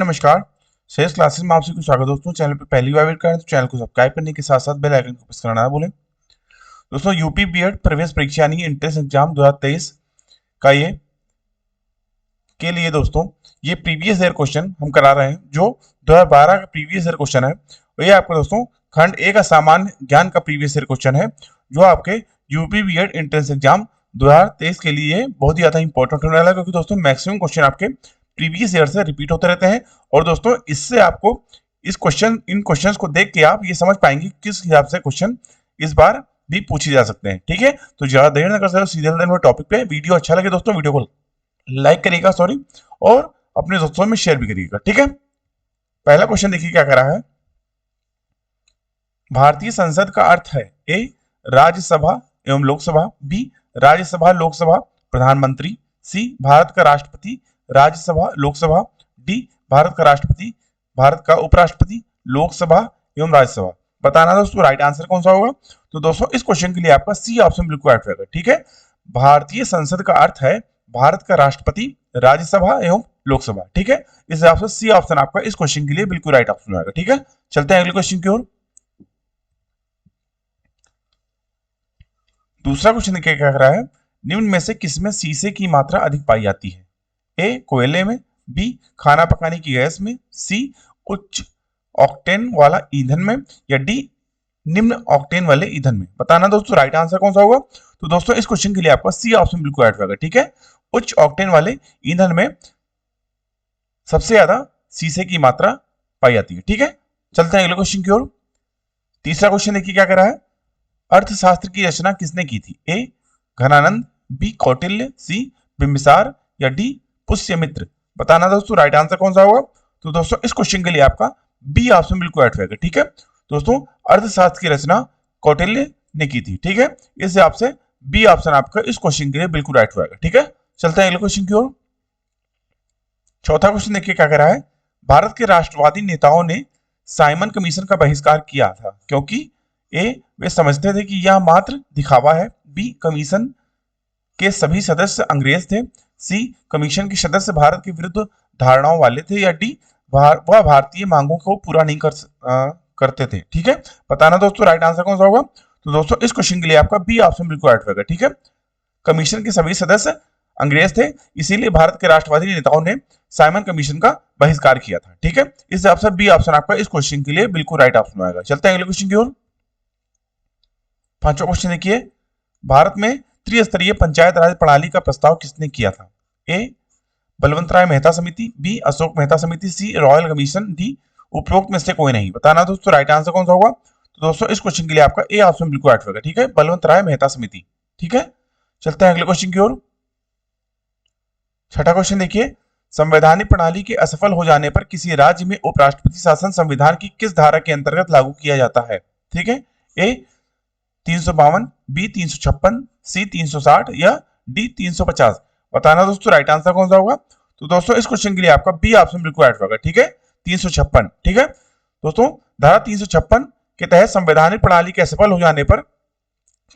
नमस्कार। शेष क्लासेस में आपसे कुछ स्वागत दोस्तों। चैनल पे पहली बार विजिट करें तो चैनल को सब्सक्राइब करने के साथ साथ बेल आइकन को प्रेस करना ना भूलें। दोस्तों यूपी बीएड प्रवेश परीक्षा यानी एंट्रेंस एग्जाम 2023 का के लिए दोस्तों ये प्रीवियस ईयर क्वेश्चन हम करा रहे हैं, जो 2012 का प्रीवियस ईयर क्वेश्चन है। और ये आपका दोस्तों खंड ए का सामान्य ज्ञान का प्रीवियस ईयर क्वेश्चन है, जो आपके यूपी बीएड एंट्रेंस एग्जाम 2023 के लिए बहुत ही ज्यादा इंपॉर्टेंट होने वाला है, क्योंकि दोस्तों मैक्सिमम क्वेश्चन आपके प्रीवियस ईयर से रिपीट होते रहते हैं। और दोस्तों इससे आपको इन क्वेश्चंस को देख के आप ये समझ पाएंगे किस हिसाब से क्वेश्चन इस बार भी पूछे जा सकते हैं। ठीक है, तो ज्यादा देर न कर सकते, सीधे दिन में टॉपिक पे। वीडियो अच्छा लगे दोस्तों वीडियो को लाइक करिएगा और अपने दोस्तों में शेयर भी करिएगा। ठीक है, पहला क्वेश्चन देखिए क्या कह रहा है। भारतीय संसद का अर्थ है ए राज्यसभा एवं लोकसभा, बी राज्यसभा लोकसभा प्रधानमंत्री, सी भारत का राष्ट्रपति राज्यसभा लोकसभा, डी भारत का राष्ट्रपति भारत का उपराष्ट्रपति लोकसभा एवं राज्यसभा। बताना दोस्तों राइट आंसर कौन सा होगा। तो दोस्तों इस क्वेश्चन के लिए आपका सी ऑप्शन बिल्कुल राइट रहेगा। ठीक है, भारतीय संसद का अर्थ है भारत का राष्ट्रपति राज्यसभा एवं लोकसभा। ठीक है, इस हिसाब से सी ऑप्शन आपका इस क्वेश्चन के लिए बिल्कुल राइट ऑप्शन रहेगा। ठीक है, चलते हैं अगले क्वेश्चन की ओर। दूसरा क्वेश्चन देखिए क्या कर रहा है। निम्न में से किसमें शीशे की मात्रा अधिक पाई जाती है। ए कोयले में, बी खाना पकाने की गैस में, सी उच्च ऑक्टेन वाला ईंधन में, या डी निम्न ऑक्टेन वाले ईंधन में। बताना दोस्तों राइट आंसर कौन सा होगा। तो दोस्तों इस क्वेश्चन के लिए आपका सी ऑप्शन बिल्कुल राइट रहेगा। ठीक है, उच्च ऑक्टेन वाले ईंधन में सबसे ज्यादा शीशे की मात्रा पाई जाती है। ठीक है, चलते हैं अगले क्वेश्चन की ओर। तीसरा क्वेश्चन देखिए क्या कर रहा है। अर्थशास्त्र की रचना किसने की थी। ए घनानंद, बी कौटिल्य, सी बिंबिसार, या डी पुष्यमित्र। बताना दोस्तों राइट आंसर कौन सा होगा। तो दोस्तों इस क्वेश्चन के लिए आपका बी ऑप्शन बिल्कुल राइट रहेगा। ठीक है, दोस्तों अर्थशास्त्र की रचना कौटिल्य ने की थी। ठीक है, इस हिसाब से बी ऑप्शन आपका इस क्वेश्चन के लिए बिल्कुल राइट रहेगा। ठीक है, चलते हैं अगले क्वेश्चन की ओर। चौथा क्वेश्चन देखिए क्या कर रहा है। भारत के राष्ट्रवादी नेताओं ने साइमन कमीशन का बहिष्कार किया था क्योंकि ए वे समझते थे कि यह मात्र दिखावा है, बी कमीशन के सभी सदस्य अंग्रेज थे, सी कमीशन के सदस्य भारत के विरुद्ध धारणाओं वाले थे, या डी वह भारतीय मांगों को पूरा नहीं करते थे। ठीक है, बताना दोस्तों राइट आंसर कौन सा होगा। तो दोस्तों इस क्वेश्चन के लिए आपका बी ऑप्शन बिल्कुल राइट रहेगा। ठीक है, कमीशन के सभी सदस्य अंग्रेज थे, इसीलिए भारत के राष्ट्रवादी नेताओं ने साइमन कमीशन का बहिष्कार किया था। ठीक है, इस हिसाब से बी ऑप्शन आपका इस क्वेश्चन के लिए बिल्कुल राइट ऑप्शन आएगा। चलते हैं अगले क्वेश्चन की ओर। पांचवा क्वेश्चन देखिए। भारत में त्रिस्तरीय पंचायत राज प्रणाली का प्रस्ताव किसने किया था। ए बलवंत राय मेहता समिति, बी अशोक मेहता समिति, सी रॉयल कमीशन, डी उपरोक्त में से कोई नहीं। बताना दोस्तों राइट आंसर कौन सा होगा। तो दोस्तों इस क्वेश्चन के लिए आपका ए ऑप्शन बिल्कुल राइट रहेगा। ठीक है, बलवंत राय मेहता समिति। ठीक है, चलते हैं अगले क्वेश्चन की ओर। छठा क्वेश्चन देखिए। संवैधानिक प्रणाली के असफल हो जाने पर किसी राज्य में उपराष्ट्रपति शासन संविधान की किस धारा के अंतर्गत लागू किया जाता है। ठीक है, ए 352, बी 356, सी 360, या डी 350। बताना दोस्तों राइट आंसर कौन सा होगा। तो दोस्तों इस क्वेश्चन के लिए आपका बी ऑप्शन बिल्कुल राइट होगा। ठीक है, 356। ठीक है, दोस्तों धारा 356 के तहत संवैधानिक प्रणाली के असफल हो जाने पर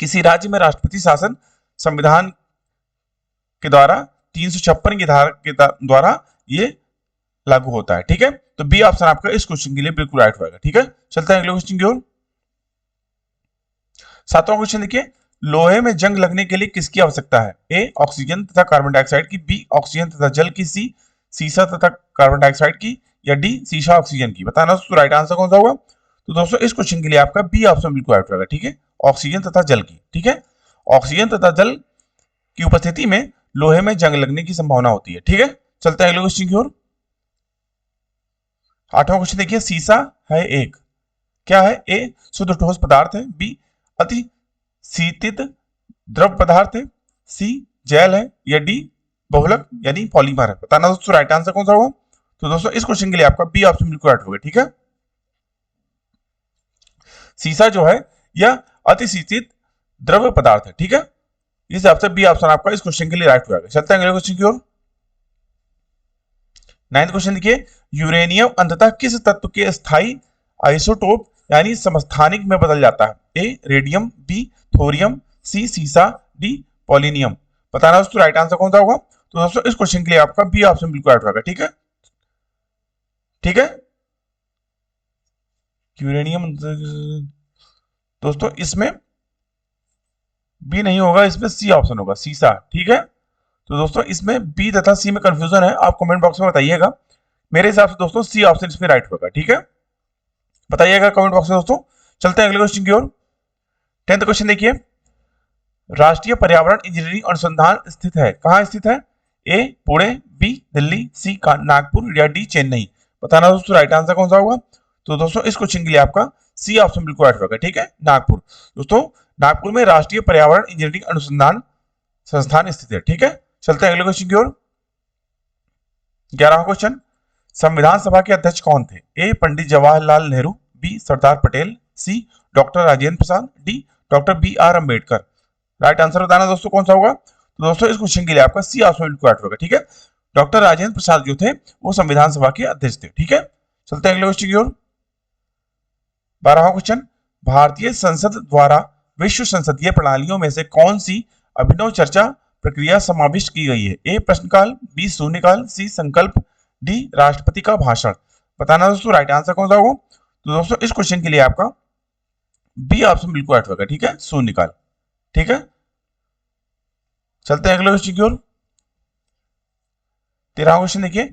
किसी राज्य में राष्ट्रपति शासन संविधान के द्वारा 356 की धारा के द्वारा ये लागू होता है। ठीक है, तो बी ऑप्शन आपका इस क्वेश्चन के लिए बिल्कुल राइट होगा। ठीक है, चलते हैं अगले क्वेश्चन की ओर। सातवां क्वेश्चन देखिए। लोहे में जंग लगने के लिए किसकी आवश्यकता है। ए ऑक्सीजन तथा कार्बन डाइऑक्साइड की, बी ऑक्सीजन तथा जल की, सी सीसा तथा कार्बन डाइऑक्साइड की, या डी सीसा ऑक्सीजन की। बताना दोस्तों राइट आंसर कौन सा होगा। तो दोस्तों इस क्वेश्चन के लिए आपका बी ऑप्शन बिल्कुल राइट रहेगा। ठीक है, ऑक्सीजन तथा जल की। ठीक है, ऑक्सीजन तथा जल की उपस्थिति में लोहे में जंग लगने की संभावना होती है। ठीक है, चलते हैं अगले क्वेश्चन की ओर। आठवां क्वेश्चन देखिए। सीसा है एक क्या है। ए शुद्ध ठोस पदार्थ है, बी अति शीतित द्रव पदार्थ है, सी जैल है, या डी बहुलक यानी पॉलीमर है। बताना दोस्तों राइट आंसर कौन सा होगा। तो दोस्तों इस क्वेश्चन के लिए आपका बी ऑप्शन बिल्कुल राइट होगा। ठीक है, सीसा जो है यह अति शीतित द्रव पदार्थ है। ठीक है, इस हिसाब से बी ऑप्शन आपका इस क्वेश्चन के लिए राइट होगा। चलते हैं अगले क्वेश्चन की ओर। नाइन्थ क्वेश्चन देखिए। यूरेनियम अंततः किस तत्व के स्थायी आइसोटोप यानी समस्थानिक में बदल जाता है। ए रेडियम, बी थोरियम, सी सीसा, डी पोलिनियम। बताना दोस्तों राइट आंसर कौन सा होगा। तो दोस्तों इस क्वेश्चन के लिए आपका बी ऑप्शन बिल्कुल राइट होगा। ठीक है, ठीक है। यूरेनियम, दोस्तों इसमें बी नहीं होगा, इसमें सी ऑप्शन होगा, सीसा। ठीक है, तो दोस्तों इसमें बी तथा सी में कंफ्यूजन है, आप कमेंट बॉक्स में बताइएगा। मेरे हिसाब से दोस्तों सी ऑप्शन इसमें राइट होगा। ठीक है, बताइएगा कमेंट बॉक्स में दोस्तों। चलते हैं अगले क्वेश्चन की ओर। 10th क्वेश्चन देखिए, राष्ट्रीय पर्यावरण इंजीनियरिंग अनुसंधान स्थित है, कहाँ स्थित है? ए पुणे, बी दिल्ली, सी नागपुर या डी चेन्नई। बताना दोस्तों राइट आंसर कौन सा होगा। तो दोस्तों इस क्वेश्चन के लिए आपका सी ऑप्शन बिल्कुल राइट होगा। ठीक है, नागपुर। दोस्तों नागपुर में राष्ट्रीय पर्यावरण इंजीनियरिंग अनुसंधान संस्थान स्थित है। ठीक है, चलते हैं अगले क्वेश्चन की ओर। 11वां क्वेश्चन, संविधान सभा के अध्यक्ष कौन थे? A Pandit Jawaharlal Nehru, B Sardar Patel, C doctor Rajendra Prasad, D doctor B R Ambedkar. Right answer बताना दोस्तों कौन सा होगा। तो दोस्तों इस क्वेश्चन के लिए आपका सी ऑप्शन बिल्कुल राइट होगा। ठीक है, डॉक्टर राजेंद्र प्रसाद जो थे वो संविधान सभा के अध्यक्ष थे। ठीक है, चलते हैं अगले क्वेश्चन की ओर। 12वां क्वेश्चन, भारतीय संसद द्वारा विश्व संसदीय प्रणालियों में से कौन सी अभिनव चर्चा प्रक्रिया समाविष्ट की गई है? ए प्रश्नकाल, बी शून्यकाल, सी संकल्प, डी राष्ट्रपति का भाषण। बताना दोस्तों राइट आंसर कौन सा होगा। तो दोस्तों इस क्वेश्चन के लिए आपका बी ऑप्शन बिल्कुल राइट होगा। ठीक है, शून्यकाल। ठीक है, चलते हैं अगले क्वेश्चन की ओर। 13वां क्वेश्चन देखिए,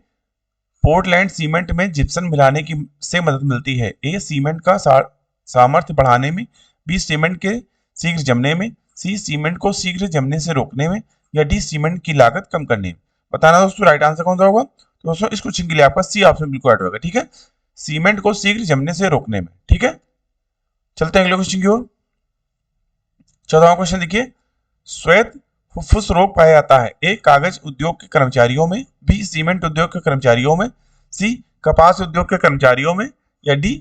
पोर्टलैंड सीमेंट में जिप्सम मिलाने की से मदद मिलती है। ए सीमेंट का सामर्थ्य बढ़ाने में, बी सीमेंट के शीघ्र जमने में, सी सीमेंट को शीघ्र जमने से रोकने में, या डी सीमेंट की लागत कम करने में। बताना दोस्तों राइट आंसर कौन सा होगा। तो दोस्तों इस क्वेश्चन के लिए आपका सी ऑप्शन बिल्कुल राइट होगा। ठीक है, सीमेंट को शीघ्र जमने से रोकने में। ठीक है, चलते हैं अगले क्वेश्चन की ओर। 14वां क्वेश्चन देखिए, श्वेत फुफ्फुस रोग पाया जाता है। ए कागज उद्योग के कर्मचारियों में, बी सीमेंट उद्योग के कर्मचारियों में, सी कपास उद्योग के कर्मचारियों में, या डी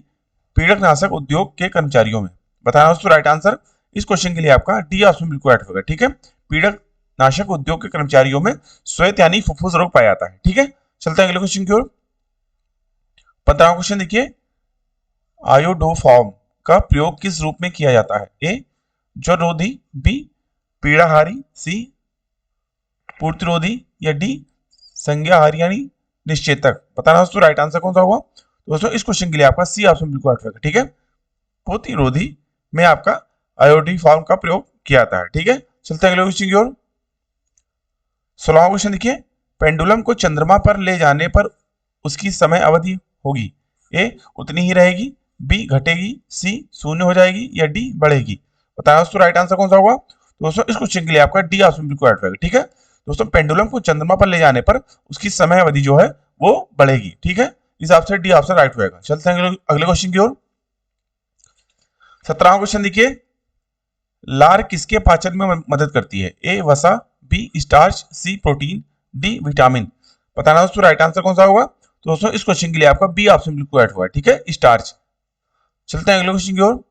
पीड़कनाशक उद्योग के कर्मचारियों में। बताना दोस्तों राइट आंसर। इस क्वेश्चन के लिए आपका डी ऑप्शन बिल्कुल राइट होगा। ठीक है, पीड़कनाशक उद्योग के कर्मचारियों में श्वेत यानी फुफ्फुस रोग पाया जाता है। ठीक है, चलते हैं अगले क्वेश्चन की ओर। 15वां क्वेश्चन देखिए, आयोडोफॉर्म का प्रयोग किस रूप में किया जाता है? ए ज्वरोधी, बी पीड़ाहारी, सी पूर्तिरोधी, या डी संज्ञाहारी यानी निश्चेतक। बताना दोस्तों राइट आंसर कौन सा होगा। दोस्तों इस क्वेश्चन के लिए आपका सी ऑप्शन बिल्कुल राइट होगा। ठीक है, प्रतिरोधी में आपका आयोडोफॉर्म का प्रयोग किया जाता है। ठीक है, चलते हैं अगले क्वेश्चन की ओर। 16वां क्वेश्चन देखिए, पेंडुलम को चंद्रमा पर ले जाने पर उसकी समय अवधि होगी। ए उतनी ही रहेगी, बी घटेगी, सी शून्य हो जाएगी, या डी बढ़ेगी। बताना दोस्तों राइट आंसर कौन सा होगा। दोस्तों इस क्वेश्चन के लिए आपका डी ऑप्शन बिल्कुल राइट होगा। ठीक है, दोस्तों पेंडुलम को चंद्रमा पर ले जाने पर उसकी समय अवधि जो है वो बढ़ेगी। ठीक है, इस हिसाब से डी ऑप्शन राइट होगा। चलते हैं अगले क्वेश्चन की ओर। 17वां क्वेश्चन देखिए, लार किसके पाचन में मदद करती है? ए वसा, बी स्टार्च, सी प्रोटीन, डी विटामिन। बताना दोस्तों राइट आंसर कौन सा होगा। तो दोस्तों इस क्वेश्चन के लिए आपका बी ऑप्शन बिल्कुल राइट होगा। ठीक है, स्टार्च। चलते हैं अगले क्वेश्चन की ओर।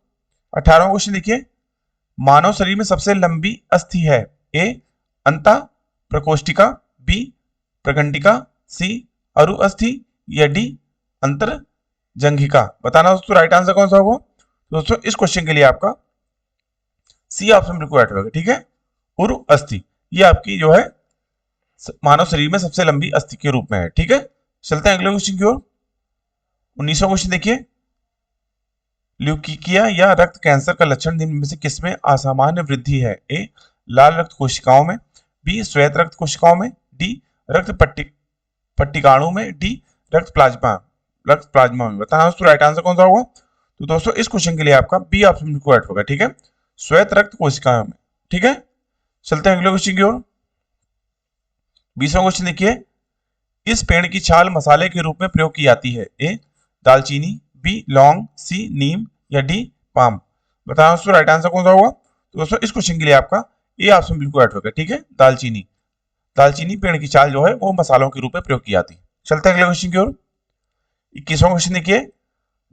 18वां क्वेश्चन देखिए, मानव शरीर में सबसे लंबी अस्थि है। ए अंता प्रकोष्ठिका, बी प्रकंडिका, सी अरु अस्थि, या डी अंतर जंघिका। बताना दोस्तों राइट आंसर कौन सा होगा। दोस्तों इस क्वेश्चन के लिए आपका सी ऑप्शन बिल्कुल राइट होगा। ठीक है, उरु अस्थि ये आपकी जो है मानव शरीर में सबसे लंबी अस्थि के रूप में है। ठीक है, चलते हैं अगले क्वेश्चन की ओर। 19वां क्वेश्चन देखिए, ल्यूकीकिया या रक्त कैंसर का लक्षण निम्न में से किसमें असामान्य वृद्धि है? ए लाल रक्त कोशिकाओं में, बी श्वेत रक्त कोशिकाओं में, डी रक्त पट्टिकाणु में, डी रक्त प्लाज्मा में। बताना दोस्तों राइट आंसर कौन सा होगा। तो दोस्तों इस क्वेश्चन के लिए आपका बी ऑप्शन बिल्कुल राइट होगा। ठीक है, श्वेत रक्त कोशिकाओं में। ठीक है, चलते हैं अगले क्वेश्चन की ओर। 20वां क्वेश्चन देखिए, इस पेड़ की छाल मसाले के रूप में प्रयोग की जाती है। ए दालचीनी, बी लौंग, सी नीम, या डी पाम। बताना दोस्तों राइट आंसर कौन सा होगा। तो दोस्तों इस क्वेश्चन के लिए आपका ए ऑप्शन बिल्कुल राइट होगा। ठीक है, दालचीनी पेड़ की छाल जो है वो मसालों के रूप में प्रयोग की जाती है। चलते हैं अगले क्वेश्चन की ओर। 21वां क्वेश्चन देखिए,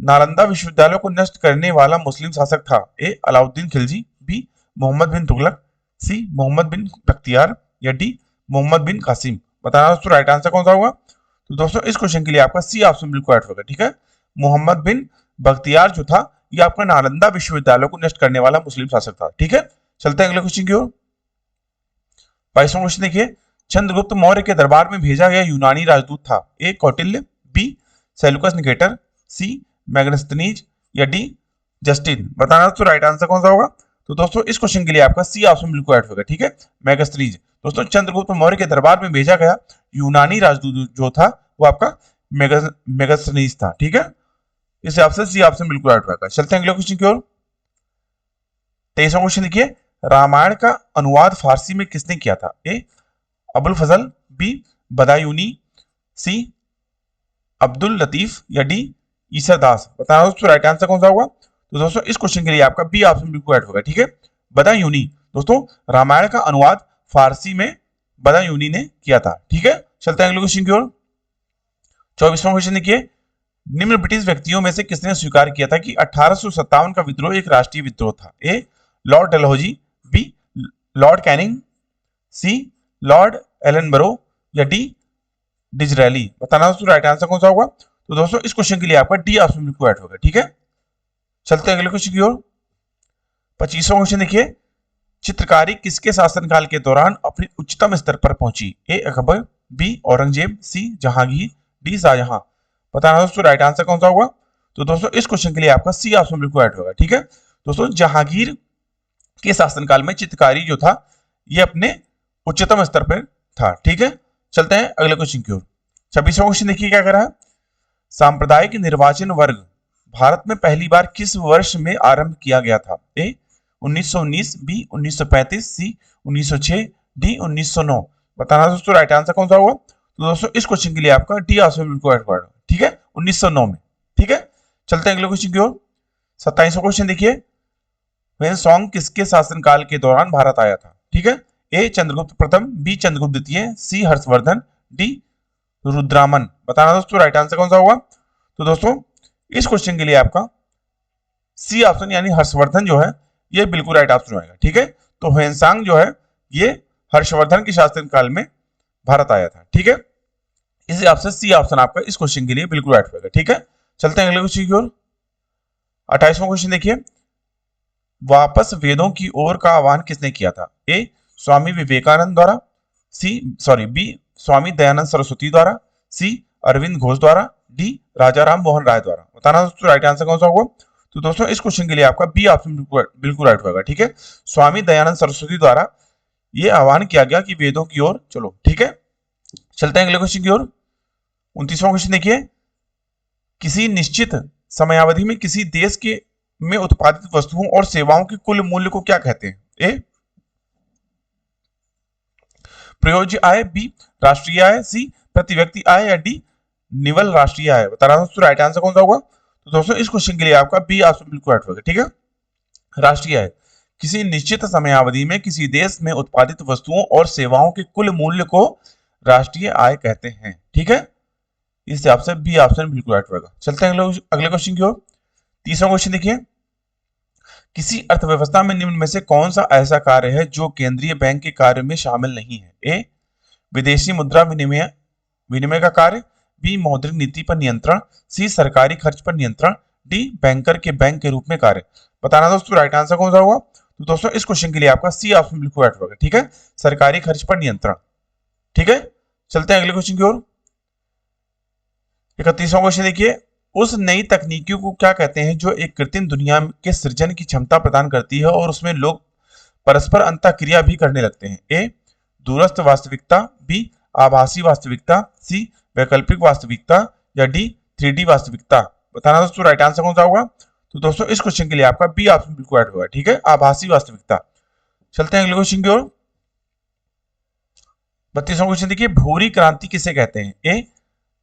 नालंदा विश्वविद्यालय को नष्ट करने वाला मुस्लिम शासक था। ए अलाउद्दीन खिलजी, बी मोहम्मद बिन तुगलक, सी मोहम्मद बिन बख्तियार, या डी मोहम्मद बिन कासिम। बताना दोस्तों राइट आंसर कौन सा होगा। तो दोस्तों इस क्वेश्चन के लिए आपका सी ऑप्शन बिल्कुल राइट होगा। ठीक है, मोहम्मद बिन बख्तियार जो था ये आपका नालंदा विश्वविद्यालय को नष्ट करने वाला मुस्लिम शासक था। ठीक है, चलते हैं अगले क्वेश्चन की ओर। 22वां क्वेश्चन देखिए, चंद्रगुप्त मौर्य के दरबार में भेजा गया यूनानी राजदूत था। ए कौटिल्य, बी सेलुकस निकेटर, सी मैग्नेस्थनीज या डी जस्टिन। बताना दोस्तों राइट आंसर कौन सा होगा। तो दोस्तों इस क्वेश्चन के लिए आपका सी ऑप्शन बिल्कुल राइट होगा। ठीक है, मैग्नेस्थनीज। दोस्तों चंद्रगुप्त मौर्य के दरबार में भेजा गया यूनानी राजदूत जो था वो आपका मैग्नेस्थनीज था। ठीक है, इस हिसाब से सी ऑप्शन बिल्कुल राइट होगा। चलते हैं अगले क्वेश्चन की ओर। 23वां क्वेश्चन देखिए, रामायण का अनुवाद फारसी में किसने किया था। ए अबुल फजल, बी बदायूनी, सी अब्दुल लतीफ या डी ईसा दास। बताना दोस्तों राइट आंसर कौन सा होगा। तो दोस्तों इस क्वेश्चन के लिए आपका बी ऑप्शन बिल्कुल राइट होगा। ठीक है, बदायूनी। दोस्तों रामायण का अनुवाद फारसी में बदायूनी ने किया था। ठीक है, चलते हैं अगले क्वेश्चन की ओर। 24वां क्वेश्चन देखिए, निम्न ब्रिटिश व्यक्तियों में से किसने स्वीकार किया था कि 1857 का विद्रोह एक राष्ट्रीय विद्रोह था। A Lord Dalhousie, B Lord Canning, C Lord Ellenborough या डी डिजरेली। बताना दोस्तों राइट आंसर कौन सा होगा। तो दोस्तों इस क्वेश्चन के लिए आपका डी ऑप्शन बिल्कुल राइट होगा। ठीक है, चलते हैं अगले क्वेश्चन की ओर। 25वां क्वेश्चन देखिए, चित्रकारी किसके शासनकाल के दौरान अपने उच्चतम स्तर पर पहुंची। ए अकबर, बी औरंगजेब, सी जहांगीर, डी शाहजहां। बताना दोस्तों राइट आंसर कौन सा होगा। तो दोस्तों इस क्वेश्चन के लिए आपका सी ऑप्शन बिल्कुल राइट होगा। ठीक है, दोस्तों जहांगीर के शासनकाल में चित्रकारी जो था ये अपने उच्चतम स्तर पर था। ठीक है, चलते हैं अगले क्वेश्चन की ओर। 26वां क्वेश्चन देखिए क्या कह रहा है, सांप्रदायिक निर्वाचन वर्ग भारत में पहली बार किस वर्ष में आरंभ किया गया था। ए 1919, बी 1935, सी 1906, डी 1909। बताना दोस्तों राइट आंसर कौन सा होगा। तो दोस्तों इस क्वेश्चन के लिए आपका डी ऑप्शन बिल्कुल राइट होगा। ठीक है, 1909 में। ठीक है, चलते हैं अगले क्वेश्चन की ओर। 27वां क्वेश्चन देखिए, सॉन्ग किसके शासनकाल के दौरान भारत आया था। ठीक है, ए चंद्रगुप्त प्रथम, बी चंद्रगुप्त द्वितीय, सी हर्षवर्धन, डी रुद्रामन। बताना दोस्तों राइट आंसर कौन सा होगा। तो दोस्तों इस क्वेश्चन के लिए आपका सी ऑप्शन यानी हर्षवर्धन जो है ये बिल्कुल राइट ऑप्शन होगा। ठीक है, तो ह्वेनसांग जो है ये हर्षवर्धन के शासनकाल में भारत आया था। ठीक है, इस हिसाब से सी ऑप्शन आपका इस क्वेश्चन के लिए बिल्कुल राइट होगा। ठीक है, चलते हैं अगले क्वेश्चन की ओर। 28वां क्वेश्चन देखिए, वापस वेदों की ओर का आह्वान किसने किया था। ए स्वामी विवेकानंद द्वारा, बी स्वामी दयानंद सरस्वती द्वारा, सी अरविंद घोष द्वारा, डी राजा राम मोहन राय द्वारा। बताना दोस्तों राइट आंसर कौन सा होगा। तो दोस्तों इस क्वेश्चन के लिए आपका बी ऑप्शन बिल्कुल राइट होगा। ठीक है, स्वामी दयानंद सरस्वती द्वारा ये आह्वान किया गया कि वेदों की ओर चलो। ठीक है, चलते हैं अगले क्वेश्चन की ओर। 29वां क्वेश्चन देखिए, किसी निश्चित समयावधि में किसी देश के में उत्पादित वस्तुओं और सेवाओं के कुल मूल्य को क्या कहते हैं। ए प्रयोज्य आय, बी राष्ट्रीय आय, सी प्रति व्यक्ति आय या डी निवल राष्ट्रीय आय। बताना दोस्तों राइट आंसर कौन सा होगा। तो दोस्तों इस क्वेश्चन के लिए आपका बी ऑप्शन बिल्कुल राइट होगा। ठीक है, राष्ट्रीय आय किसी निश्चित समयावधि में किसी देश में उत्पादित वस्तुओं और सेवाओं के कुल मूल्य को राष्ट्रीय आय कहते हैं। ठीक है, इस हिसाब से बी ऑप्शन बिल्कुल राइट होगा। चलते हैं अगले क्वेश्चन की ओर। 30वां क्वेश्चन देखिए, किसी अर्थव्यवस्था में निम्न में से कौन सा ऐसा कार्य है जो केंद्रीय बैंक के कार्य में शामिल नहीं है। ए विदेशी मुद्रा विनिमय का कार्य, बी मौद्रिक नीति पर नियंत्रण, सी सरकारी खर्च पर नियंत्रण, डी बैंकर के बैंक के रूप में कार्य। बताना दोस्तों राइट आंसर कौन सा होगा। तो दोस्तों इस क्वेश्चन के लिए आपका सी ऑप्शन बिल्कुल राइट होगा। ठीक है, सरकारी खर्च पर नियंत्रण। ठीक है, चलते हैं अगले क्वेश्चन की ओर। 31वां क्वेश्चन देखिए, उस नई तकनीकियों को क्या कहते हैं जो एक कृत्रिम दुनिया के सृजन की क्षमता प्रदान करती है और उसमें लोग परस्पर अंतःक्रिया भी करने लगते हैं। ए दूरस्थ वास्तविकता, बी आभासी वास्तविकता, सी वैकल्पिक वास्तविकता या डी 3D वास्तविकता। बताना दोस्तों राइट आंसर कौन सा होगा। तो दोस्तों इस क्वेश्चन के लिए आपका बी ऑप्शन बिल्कुल राइट होगा। ठीक है, आभासी वास्तविकता। चलते हैं अगले क्वेश्चन की ओर। 32वां क्वेश्चन देखिए, भूरी क्रांति किसे कहते हैं। ए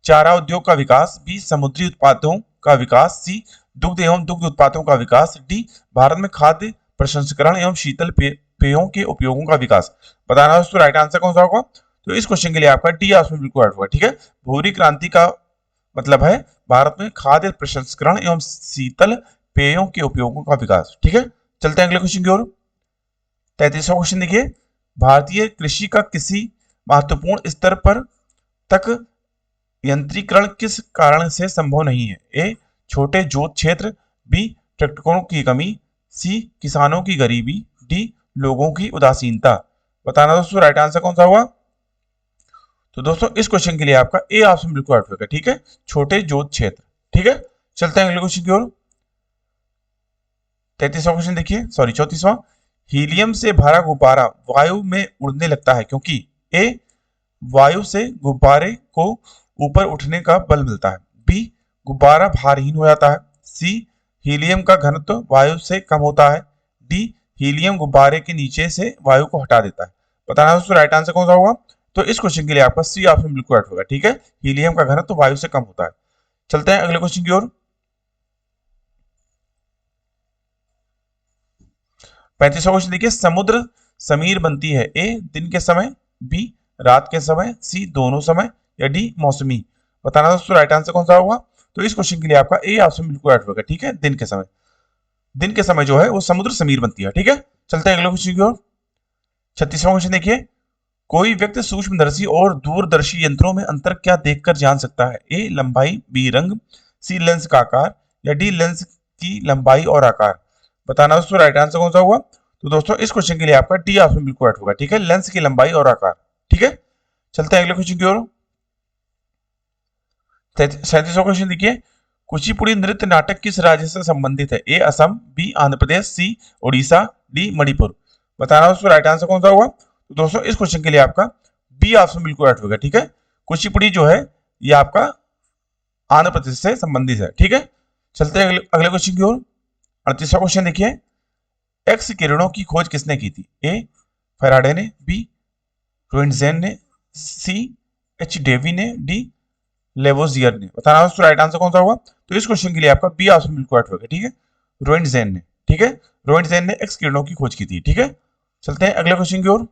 चारा उद्योग का विकास, बी समुद्री उत्पादों का विकास, सी दुग्ध एवं दुग्ध उत्पादों का विकास, डी भारत में खाद्य प्रसंस्करण एवं शीतल पेयों के उपयोगों का विकास। बताना दोस्तों राइट आंसर कौन सा होगा। तो इस क्वेश्चन के लिए आपका डी ऑप्शन बिल्कुल राइट होगा। ठीक है, भूरी क्रांति का मतलब है भारत में खाद्य प्रसंस्करण एवं शीतल पेयों के उपयोगों का विकास। ठीक है, चलते हैं अगले क्वेश्चन की ओर। 33वां क्वेश्चन देखिए, भारतीय कृषि का किसी महत्वपूर्ण स्तर पर तक यंत्रीकरण किस कारण से संभव नहीं है। ए छोटे जोत क्षेत्र, बी ट्रैक्टरों की कमी, सी किसानों की गरीबी, डी लोगों की उदासीनता। बताना दोस्तों राइट आंसर कौन सा होगा। तो दोस्तों इस क्वेश्चन के लिए आपका ए ऑप्शन बिल्कुल राइट होगा। ठीक है, छोटे जोत क्षेत्र। ठीक है, चलते हैं अगले क्वेश्चन की ओर। 33वां क्वेश्चन देखिए, सॉरी 34वां। हीलियम से भरा गुब्बारा वायु में उड़ने लगता है क्योंकि ए वायु से गुब्बारे को ऊपर उठने का बल मिलता है, बी गुब्बारा भारहीन हो जाता है, सी हीलियम का घनत्व वायु से कम होता है, डी हीलियम गुब्बारे के नीचे से वायु को हटा देता है। बताना दोस्तों राइट आंसर कौन सा होगा। तो इस क्वेश्चन के लिए आपका सी ऑप्शन बिल्कुल राइट होगा। ठीक है, हीलियम का घनत्व वायु से कम होता है। चलते हैं अगले क्वेश्चन की ओर। 35वां क्वेश्चन देखिए, समुद्र समीर बनती है ए दिन के समय, बी रात के समय, सी दोनों समय, या डी मौसमी। बताना दोस्तों राइट आंसर कौन सा होगा। तो इस क्वेश्चन के लिए आपका ए ऑप्शन बिल्कुल राइट होगा। ठीक है, दिन के समय, दिन के समय जो है वो समुद्र समीर बनती है। ठीक है, चलते हैं अगले क्वेश्चन की ओर। 36वां क्वेश्चन देखिए, कोई व्यक्ति सूक्ष्मदर्शी और दूरदर्शी यंत्रों में अंतर क्या देखकर जान सकता है। ए लंबाई, बी रंग, सी लेंस का आकार, या डी लेंस की लंबाई और आकार। बताना दोस्तों राइट आंसर कौन सा होगा। तो दोस्तों इस क्वेश्चन के लिए आपका डी ऑप्शन बिल्कुल राइट होगा। ठीक है, लेंस की लंबाई और आकार। ठीक है, चलते हैं अगले क्वेश्चन की ओर। 37वां क्वेश्चन देखिए, कुचिपुड़ी नृत्य नाटक किस राज्य से संबंधित है। ए असम, बी आंध्र प्रदेश, सी उड़ीसा, डी मणिपुर। बताना दोस्तों राइट आंसर कौन सा होगा। तो दोस्तों इस क्वेश्चन के लिए आपका बी ऑप्शन बिल्कुल राइट होगा। ठीक है, कुचिपुड़ी जो है ये आपका आंध्र प्रदेश से संबंधित है। ठीक है, चलते हैं अगले क्वेश्चन की ओर। 38वां क्वेश्चन देखिए, एक्स किरणों की खोज किसने की थी। ए फैराडे ने, बी रोइंटजेन ने, सी एच डेवी ने, डी लेवोजियर ने। बताना दोस्तों राइट आंसर कौन सा होगा। तो इस क्वेश्चन के लिए आपका बी ऑप्शन बिल्कुल राइट होगा। ठीक है, रोइंटजेन ने। ठीक है, रोइंटजेन ने एक्स किरणों की खोज की थी। ठीक है, चलते हैं अगले क्वेश्चन की ओर।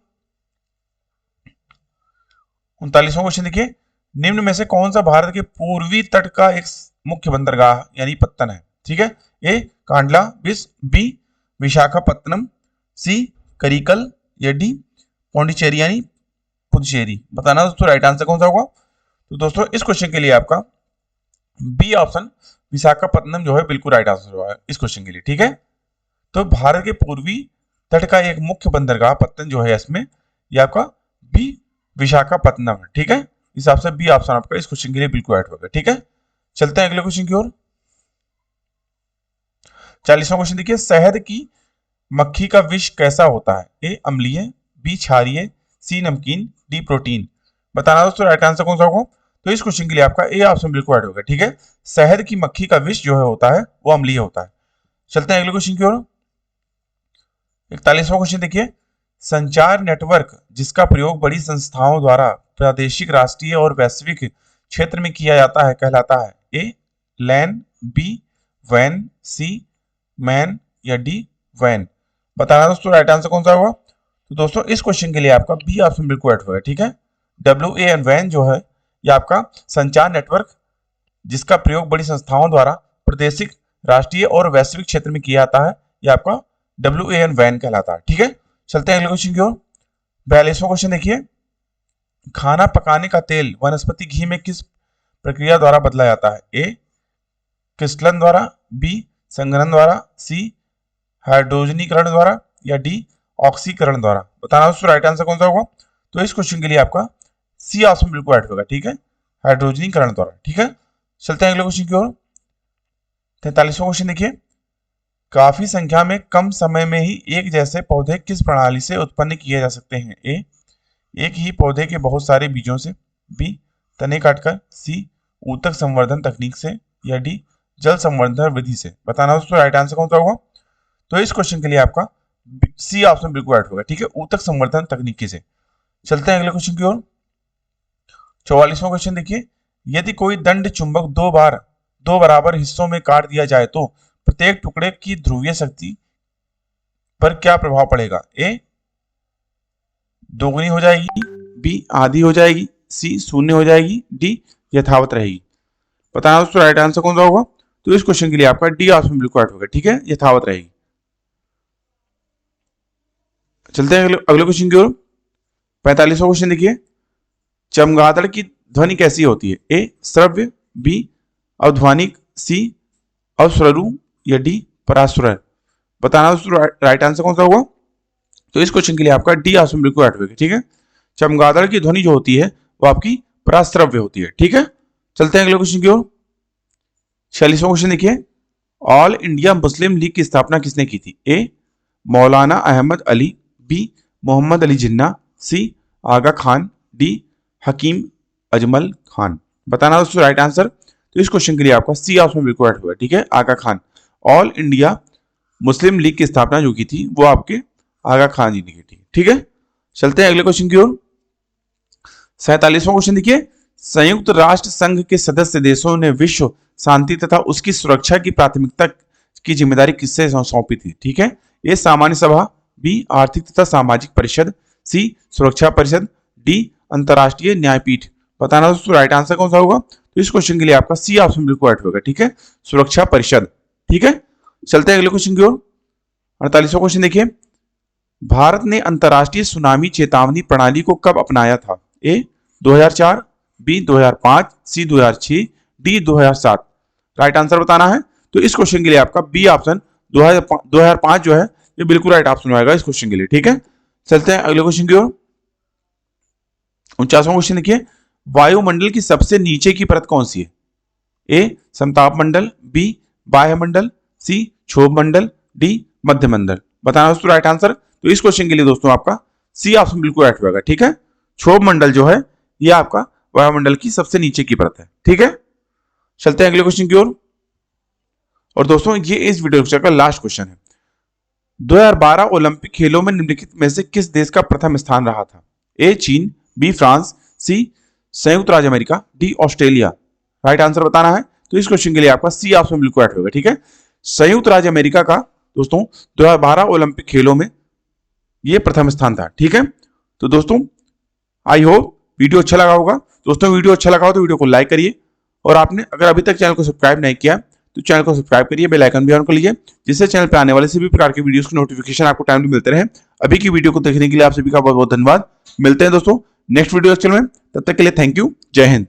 39वां क्वेश्चन देखिए, निम्न में से कौन सा भारत के पूर्वी तट का एक मुख्य बंदरगाह यानी पत्तन है। ठीक है, ए कांडला, बी विशाखापत्तनम, सी करिकल, या डी पौंडीचेरी यानी पुदुचेरी। बताना दोस्तों राइट आंसर कौन सा होगा। तो दोस्तों इस क्वेश्चन के लिए आपका बी ऑप्शन विशाखापत्तनम जो है बिल्कुल राइट आंसर होगा इस क्वेश्चन के लिए। ठीक है, तो भारत के पूर्वी तट का एक मुख्य बंदरगाह पत्तन जो है इसमें ये आपका बी विशाखापत्तनम है। ठीक है, इस हिसाब से बी ऑप्शन आपका इस क्वेश्चन के लिए बिल्कुल राइट होगा। ठीक है, चलते हैं अगले क्वेश्चन की ओर। 40वां क्वेश्चन देखिए, शहद की मक्खी का विष कैसा होता है। ए अम्लीय, बी क्षारीय, सी नमकीन, डी प्रोटीन। बताना दोस्तों राइट आंसर कौन सा होगा। तो इस क्वेश्चन के लिए आपका ए ऑप्शन बिल्कुल राइट होगा। ठीक है, शहद की मक्खी का विष जो है होता है वो अम्लीय होता है। चलते हैं अगले क्वेश्चन की ओर। 41वां क्वेश्चन देखिए, संचार नेटवर्क जिसका प्रयोग बड़ी संस्थाओं द्वारा प्रादेशिक, राष्ट्रीय और वैश्विक क्षेत्र में किया जाता है कहलाता है। ए लैन, बी वैन, सी मैन, या डी वैन। बताना दोस्तों राइट आंसर कौन सा होगा। तो दोस्तों इस क्वेश्चन के लिए आपका बी ऑप्शन बिल्कुल राइट होगा। ठीक है, WAN वैन जो है ये आपका संचार नेटवर्क जिसका प्रयोग बड़ी संस्थाओं द्वारा प्रादेशिक, राष्ट्रीय और वैश्विक क्षेत्र में किया जाता है ये आपका WAN वैन कहलाता है। ठीक है, चलते हैं अगले क्वेश्चन की ओर। 42वां क्वेश्चन देखिए, खाना पकाने का तेल वनस्पति घी में किस प्रक्रिया द्वारा बदला जाता है। ए क्रिस्टलन द्वारा, बी संघनन द्वारा, सी हाइड्रोजनीकरण द्वारा, या डी ऑक्सीकरण द्वारा। बताना दोस्तों राइट आंसर कौन सा होगा। तो इस क्वेश्चन के लिए आपका सी ऑप्शन बिल्कुल राइट होगा। ठीक है, हाइड्रोजनीकरण द्वारा। ठीक है, चलते हैं अगले क्वेश्चन की ओर। 43वां क्वेश्चन देखिए, काफी संख्या में कम समय में ही एक जैसे पौधे किस प्रणाली से उत्पन्न किए जा सकते हैं। ए एक ही पौधे के बहुत सारे बीजों से, बी तने काटकर, सी ऊतक संवर्धन तकनीक से, या डी जल संवर्धन विधि से। बताना दोस्तों राइट आंसर कौन सा होगा। तो इस क्वेश्चन के लिए आपका सी ऑप्शन बिल्कुल राइट होगा। ठीक है, ऊतक संवर्धन तकनीकी से। चलते हैं अगले क्वेश्चन की ओर। 44वां क्वेश्चन देखिए, यदि कोई दंड चुंबक दो बराबर हिस्सों में काट दिया जाए तो प्रत्येक टुकड़े की ध्रुवीय शक्ति पर क्या प्रभाव पड़ेगा। ए दोगुनी हो जाएगी, बी आधी हो जाएगी, सी शून्य हो जाएगी, डी यथावत रहेगी। बताना दोस्तों राइट आंसर कौन सा होगा। तो इस क्वेश्चन के लिए आपका डी ऑप्शन बिल्कुल राइट होगा। ठीक है, यथावत रहेगी। चलते हैं अगले क्वेश्चन की ओर। 45वां क्वेश्चन देखिए, चमगादड़ की ध्वनि कैसी होती है। ए श्रव्य, बी अवध्वनिक, सी अवस्वरू, या डी परास्वर। बताना दोस्तों राइट आंसर कौन सा होगा। तो इस क्वेश्चन के लिए आपका डी ऑप्शन बिल्कुल राइट होगा। ठीक है, चमगादड़ की ध्वनि जो होती है वो आपकी प्रास्त्रव्य होती है। ठीक है, चलते हैं अगले क्वेश्चन की ओर। 46वां क्वेश्चन देखिए, ऑल इंडिया मुस्लिम लीग की स्थापना किसने की थी? ए मौलाना अहमद अली, बी मोहम्मद अली जिन्ना, सी आगा खान, डी हकीम अजमल खान। बताना दोस्तों राइट आंसर। तो इस क्वेश्चन के लिए आपका सी ऑप्शन बिल्कुल राइट हुआ। ठीक है, Aga Khan. All India Muslim League की स्थापना जो की थी वो आपके आगा खान जी ने की थी। ठीक है, चलते हैं अगले क्वेश्चन की ओर। 47वां क्वेश्चन देखिए, संयुक्त राष्ट्र संघ के सदस्य देशों ने विश्व शांति तथा उसकी सुरक्षा की प्राथमिकता की जिम्मेदारी किससे सौंपी थी? ठीक है, ए सामान्य सभा, बी आर्थिक तथा सामाजिक परिषद, सी सुरक्षा परिषद, डी अंतरराष्ट्रीय न्यायपीठ। बताना दोस्तों राइट आंसर कौन सा होगा। तो इस क्वेश्चन के लिए आपका सी ऑप्शन बिल्कुल राइट होगा। ठीक है, सुरक्षा परिषद। ठीक है, चलते हैं अगले क्वेश्चन की ओर। 48वां क्वेश्चन देखिए, भारत ने अंतरराष्ट्रीय सुनामी चेतावनी प्रणाली को कब अपनाया था? ए 2004, बी 2005, सी 2006, डी 2007। राइट आंसर बताना है। तो इस क्वेश्चन के लिए आपका बी ऑप्शन 2005 जो है ये बिल्कुल राइट ऑप्शन होगा इस क्वेश्चन के लिए। ठीक है, चलते हैं अगले क्वेश्चन की ओर। 49वां क्वेश्चन देखिए, वायुमंडल की सबसे नीचे की परत कौन सी है? ए समताप मंडल, बी बाह्य मंडल, सी क्षोभ मंडल, डी मध्य मंडल। बताना दोस्तों राइट आंसर। तो इस क्वेश्चन के लिए दोस्तों आपका सी ऑप्शन बिल्कुल राइट होगा। ठीक है, क्षोभ मंडल जो है ये आपका वायुमंडल की सबसे नीचे की परत है। ठीक है, चलते हैं अगले क्वेश्चन की ओर। और दोस्तों ये इस वीडियो लेक्चर का लास्ट क्वेश्चन है। 2012 ओलंपिक खेलों में निम्नलिखित में से किस देश का प्रथम स्थान रहा था? ए चीन, बी फ्रांस, सी संयुक्त राज्य America, D Australia. Right answer बताना है। तो इस क्वेश्चन के लिए आपका सी ऑप्शन बिल्कुल राइट होगा। ठीक है, संयुक्त राज्य अमेरिका का दोस्तों 2012 ओलंपिक खेलों में यह प्रथम स्थान था। ठीक है, तो दोस्तों आई होप वीडियो अच्छा लगा होगा। दोस्तों वीडियो अच्छा लगा हो तो वीडियो को लाइक करिए, और आपने अगर अभी तक चैनल को सब्सक्राइब नहीं किया तो चैनल को सब्सक्राइब करिए, बेल आइकन भी ऑन कर लीजिए, जिससे चैनल पे आने वाले सभी प्रकार के वीडियोस की नोटिफिकेशन आपको टाइमली मिलते रहे। अभी की वीडियो को देखने के लिए आप सभी का बहुत बहुत धन्यवाद। मिलते हैं दोस्तों नेक्स्ट वीडियो लेक्चर में, तब तक के लिए थैंक यू, जय हिंद।